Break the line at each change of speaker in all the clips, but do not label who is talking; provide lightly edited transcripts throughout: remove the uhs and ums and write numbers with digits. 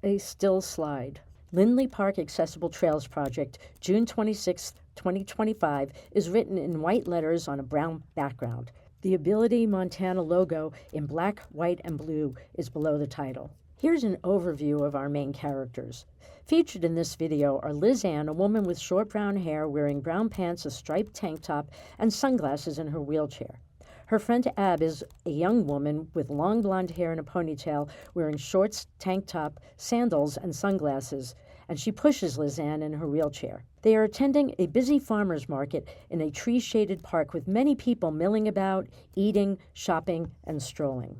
A still slide. Lindley Park Accessible Trails project, June 26, 2025, is written in white letters on a brown background. The Ability Montana logo in black, white, and blue is below the title. Here's an overview of our main characters. Featured in this video are Liz Ann, a woman with short brown hair wearing brown pants, a striped tank top, and sunglasses in her wheelchair. Her friend Ab is a young woman with long blonde hair and a ponytail, wearing shorts, tank top, sandals, and sunglasses, and she pushes Liz Ann in her wheelchair. They are attending a busy farmer's market in a tree-shaded park with many people milling about, eating, shopping, and strolling.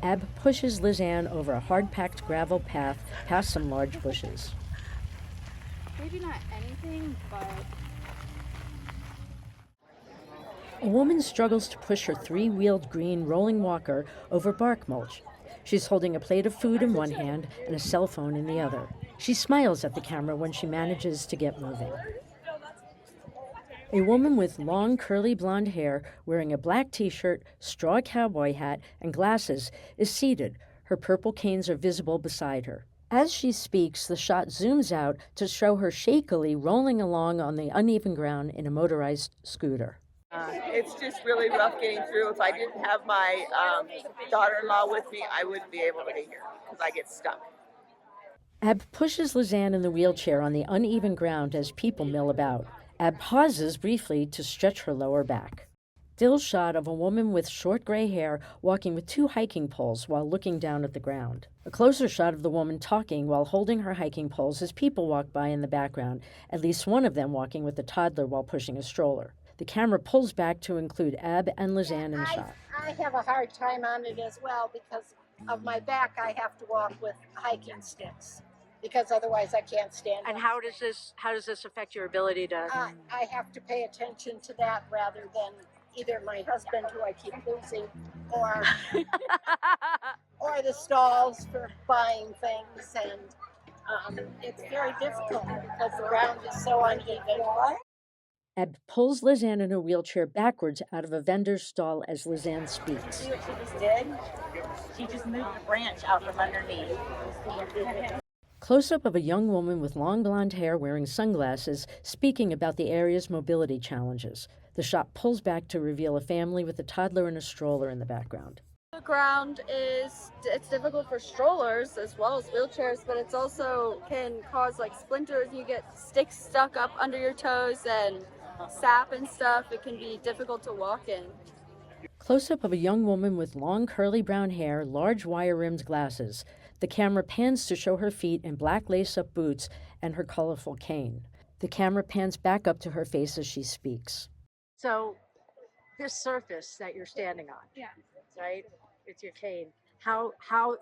Ab pushes Liz Ann over a hard-packed gravel path past some large bushes.
Maybe not anything, but...
A woman struggles to push her three-wheeled green rolling walker over bark mulch. She's holding a plate of food in one hand and a cell phone in the other. She smiles at the camera when she manages to get moving. A woman with long curly blonde hair wearing a black t-shirt, straw cowboy hat, and glasses is seated. Her purple canes are visible beside her. As she speaks, the shot zooms out to show her shakily rolling along on the uneven ground in a motorized scooter.
It's just really rough getting through. If I didn't have my daughter-in-law with me, I wouldn't be able to be here because I get stuck.
Ab pushes Liz Ann in the wheelchair on the uneven ground as people mill about. Ab pauses briefly to stretch her lower back. Still shot of a woman with short gray hair walking with two hiking poles while looking down at the ground. A closer shot of the woman talking while holding her hiking poles as people walk by in the background, at least one of them walking with a toddler while pushing a stroller. The camera pulls back to include Ab and Liz Ann in the shot.
I have a hard time on it as well because of my back. I have to walk with hiking sticks because otherwise I can't stand.
And how does this affect your ability to?
I have to pay attention to that rather than either my husband, who I keep losing, or or the stalls for buying things, and it's very difficult because the ground is so uneven.
Ab pulls Liz Ann in her wheelchair backwards out of a vendor's stall as Liz Ann speaks.
See what she just did? She just moved a branch out from underneath.
Close-up of a young woman with long blonde hair wearing sunglasses speaking about the area's mobility challenges. The shot pulls back to reveal a family with a toddler and a stroller in the background.
The ground it's difficult for strollers as well as wheelchairs, but it's also can cause like splinters. You get sticks stuck up under your toes and sap and stuff. It can be difficult to walk in.
Close-up of a young woman with long curly brown hair, large wire-rimmed glasses. The camera pans to show her feet in black lace-up boots and her colorful cane. The camera pans back up to her face as she speaks.
So this surface that you're standing on,
Yeah.
right, with your cane, how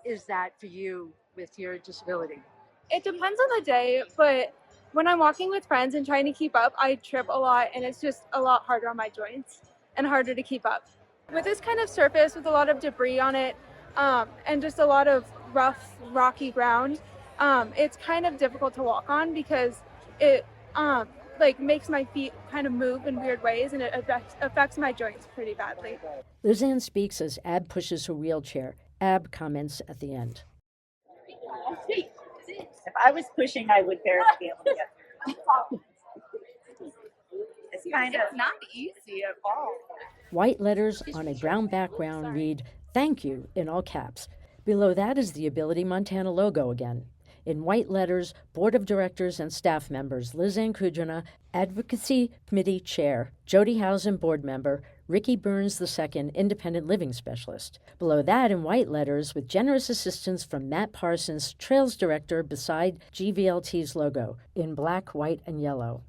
is that for you with your disability?
It depends on the day, but when I'm walking with friends and trying to keep up, I trip a lot, and it's just a lot harder on my joints and harder to keep up. With this kind of surface with a lot of debris on it, and just a lot of rough, rocky ground, it's kind of difficult to walk on because it makes my feet kind of move in weird ways, and it affects my joints pretty badly.
Liz Ann speaks as Ab pushes her wheelchair. Ab comments at the end.
If I was pushing, I would barely be able to get through. It's not easy at all.
White letters on a brown background read, "Thank you," in all caps. Below that is the Ability Montana logo again. In white letters, Board of Directors and staff members, Liz Ann Kudrina, Advocacy Committee Chair, Jody Housen, Board Member, Ricky Burns II, Independent Living Specialist. Below that, in white letters, with generous assistance from Matt Parsons, Trails Director, beside GVLT's logo, in black, white, and yellow.